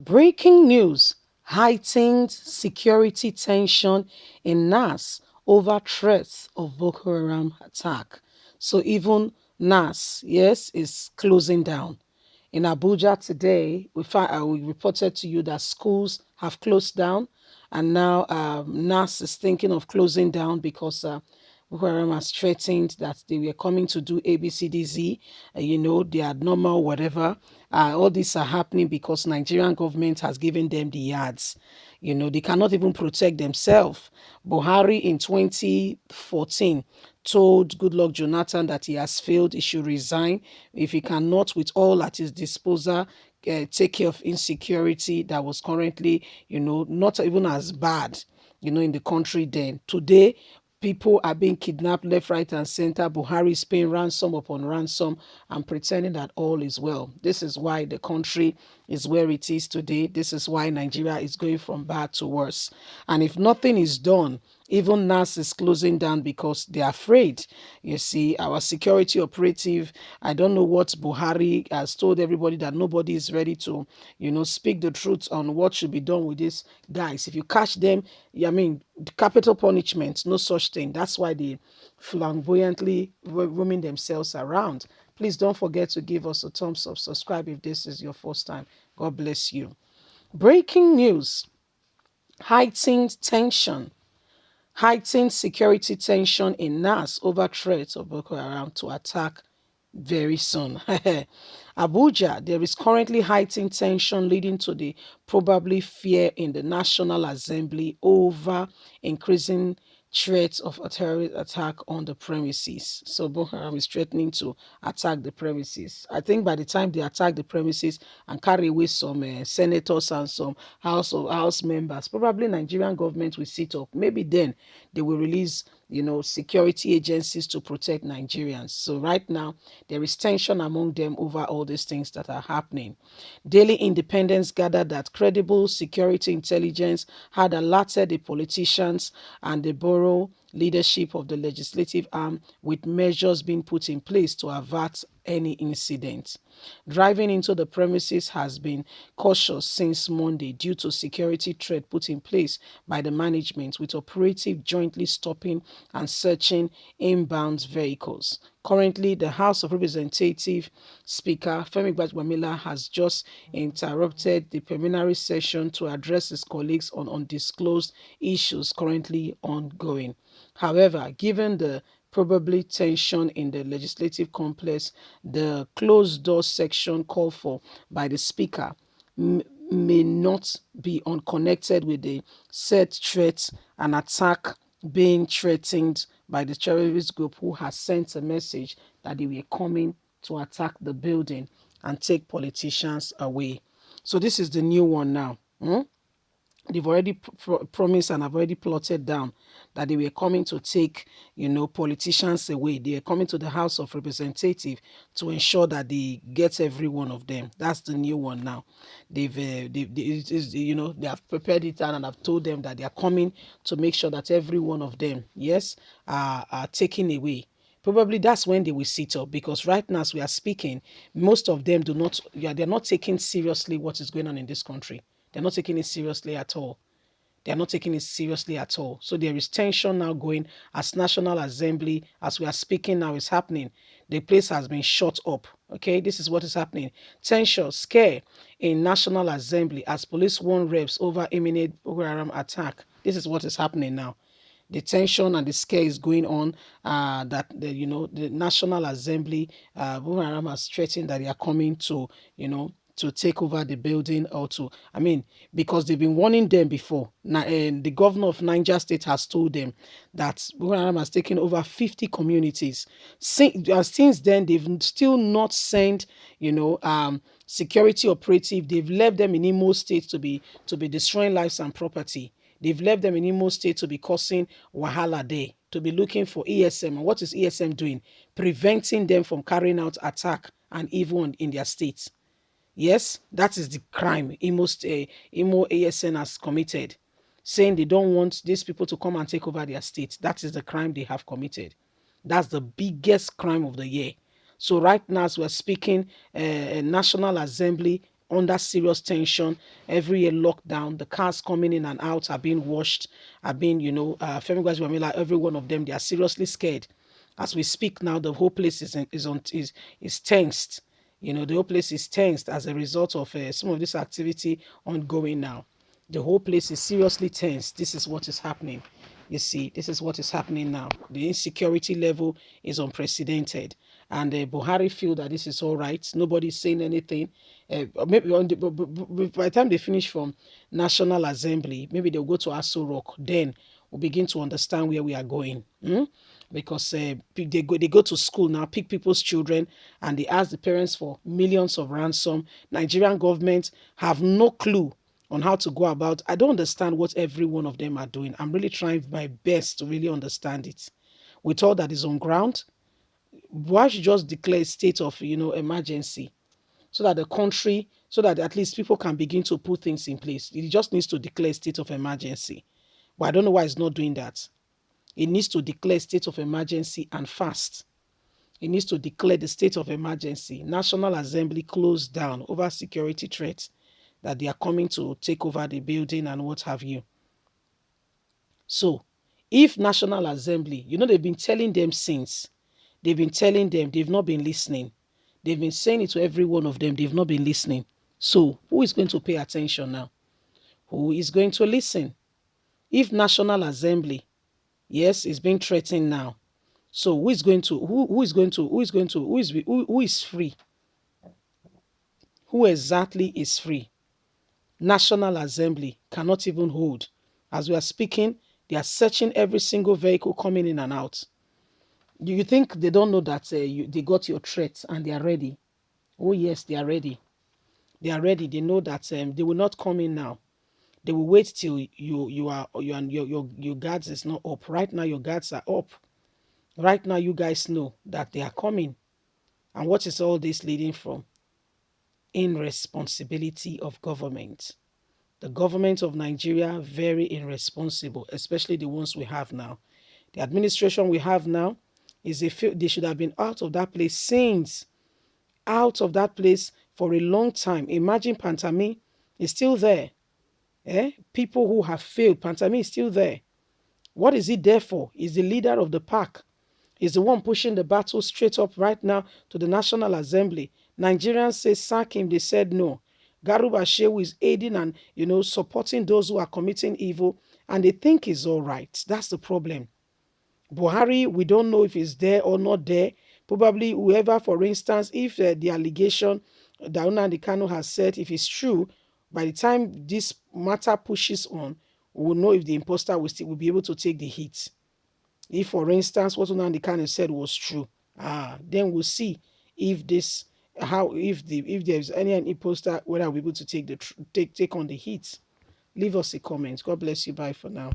Breaking news: heightened security tension in NASS over threats of Boko Haram attack. So even NASS, yes, is closing down. In Abuja today, we reported to you that schools have closed down, and now NAS is thinking of closing down because Boko Haram has threatened that they were coming to do ABCDZ, they are normal, whatever. All these are happening because Nigerian government has given them the yards. They cannot even protect themselves. Buhari in 2014 told Goodluck Jonathan that he has failed, he should resign if he cannot, with all at his disposal, take care of insecurity that was currently, not even as bad, in the country then. Today, people are being kidnapped left, right, and center. Buhari is paying ransom upon ransom and pretending that all is well. This is why the country is where it is today. This is why Nigeria is going from bad to worse. And if nothing is done, even NAS is closing down because they're afraid. You see, our security operative, I don't know what Buhari has told everybody, that nobody is ready to, speak the truth on what should be done with these guys. If you catch them, I mean, capital punishment, no such thing. That's why they flamboyantly roaming themselves around. Please don't forget to give us a thumbs up, subscribe if this is your first time. God bless you. Breaking news: heightened tension. Heightened security tension in NAS over threats of Boko Haram to attack very soon. Abuja, there is currently heightened tension leading to the probably fear in the National Assembly over increasing threats of a terrorist attack on the premises. So Boko Haram is threatening to attack the premises. I think by the time they attack the premises and carry away some senators and some house members, probably Nigerian government will sit up. Maybe then they will release security agencies to protect Nigerians. So right now there is tension among them over all these things that are happening. Daily Independence gathered that credible security intelligence had alerted the politicians and the borough leadership of the legislative arm, with measures being put in place to avert any incident. Driving into the premises has been cautious since Monday due to security threat put in place by the management, with operative jointly stopping and searching inbound vehicles. Currently, the House of Representatives Speaker Femi Gbajumamila has just interrupted the preliminary session to address his colleagues on undisclosed issues currently ongoing. However, given the probably tension in the legislative complex, the closed door section called for by the speaker may not be unconnected with the said threat and attack being threatened by the terrorist group who has sent a message that they were coming to attack the building and take politicians away. So this is the new one now. They've already promised and have already plotted down that they were coming to take, politicians away. They are coming to the House of Representatives to ensure that they get every one of them. That's the new one now. They have prepared it and have told them that they are coming to make sure that every one of them, yes, are taken away. Probably that's when they will sit up, because right now as we are speaking, most of them they're not taking seriously what is going on in this country. They're not taking it seriously at all. They're not taking it seriously at all. So there is tension now going as National Assembly, as we are speaking now, is happening. The place has been shut up. Okay, this is what is happening. Tension, scare in National Assembly as police warn reps over imminent Boko Haram attack. This is what is happening now. The tension and the scare is going on, that the National Assembly, Boko Haram has threatened that they are coming to, to take over the building, or to, because they've been warning them before. Now, the governor of Niger State has told them that Boko Haram has taken over 50 communities. Since then, they've still not sent, security operative. They've left them in Imo State to be destroying lives and property. They've left them in Imo State to be causing wahala there, to be looking for ESM. And what is ESM doing? Preventing them from carrying out attack and evil in their states. Yes, that is the crime Imo ASN has committed, saying they don't want these people to come and take over their state. That is the crime they have committed. That's the biggest crime of the year. So right now, as we're speaking, National Assembly under serious tension. Every year lockdown, the cars coming in and out are being washed, are being, Femi Gbajabiamila, every one of them, they are seriously scared. As we speak now, the whole place is tensed. The whole place is tensed as a result of some of this activity ongoing now. The whole place is seriously tense. This is what is happening. You see, this is what is happening now. The insecurity level is unprecedented. And Buhari feel that this is all right. Nobody's saying anything. Maybe by the time they finish from National Assembly, maybe they'll go to Aso Rock. Then we'll begin to understand where we are going. Because they go to school now, pick people's children, and they ask the parents for millions of ransom. Nigerian government have no clue on how to go about. I don't understand what every one of them are doing. I'm really trying my best to really understand it. With all that is on ground, why should just declare a state of emergency so that the country, so that at least people can begin to put things in place. It just needs to declare a state of emergency. But I don't know why it's not doing that. It needs to declare state of emergency and fast. It needs to declare the state of emergency. National Assembly closed down over security threats that they are coming to take over the building and what have you. So, if National Assembly, they've been telling them since. They've been telling them, they've not been listening. They've been saying it to every one of them, they've not been listening. So, who is going to pay attention now? Who is going to listen? If National Assembly, yes, is being threatened now. So who is going to who is going to who is going to who is free? Who exactly is free? National Assembly cannot even hold. As we are speaking, they are searching every single vehicle coming in and out. Do you think they don't know that they got your threat and they are ready? Oh yes, they are ready. They are ready. They know that they will not come in now. They will wait till your guards is not up. Right now, your guards are up. Right now, you guys know that they are coming. And what is all this leading from? Irresponsibility of government. The government of Nigeria, very irresponsible, especially the ones we have now. The administration we have now they should have been out of that place since, out of that place for a long time. Imagine Pantami is still there. People who have failed, Pantami is still there. What is he there for? He's the leader of the pack. He's the one pushing the battle straight up right now to the National Assembly. Nigerians say sack him. They said no. Garuba Shehu is aiding and supporting those who are committing evil, and they think he's all right. That's the problem. Buhari, we don't know if he's there or not there. Probably whoever, for instance, if the allegation that Nnamdi Kanu has said, if it's true, by the time this matter pushes on, we will know if the imposter will be able to take the hit. If, for instance, what Nnamdi Kanu said was true, then we'll see if if there's any imposter, whether we'll be able to take on the hit. Leave us a comment. God bless you. Bye for now.